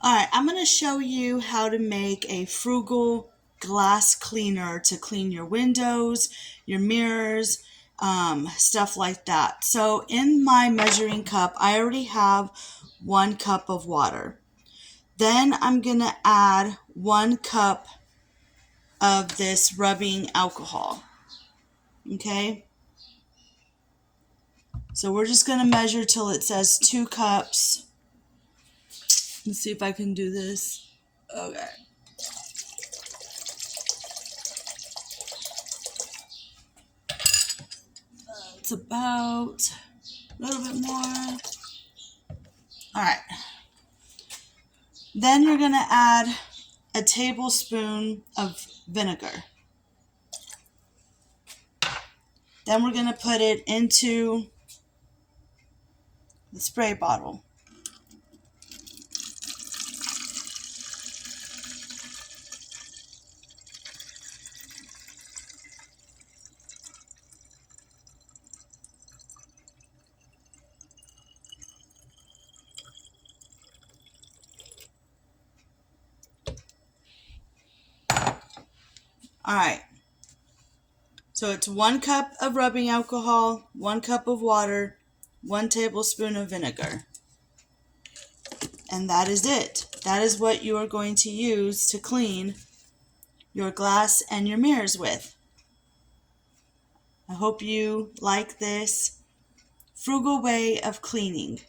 Alright, I'm going to show you how to make a frugal glass cleaner to clean your windows, your mirrors, stuff like that. So in my measuring cup, I already have 1 cup of water. Then I'm going to add 1 cup of this rubbing alcohol. Okay? So we're just going to measure till it says 2 cups. Let's see if I can do this. Okay. It's about a little bit more. Alright. Then you're going to add a tablespoon of vinegar. Then we're going to put it into the spray bottle. Alright. So it's 1 cup of rubbing alcohol, 1 cup of water, 1 tablespoon of vinegar. And that is it. That is what you are going to use to clean your glass and your mirrors with. I hope you like this frugal way of cleaning.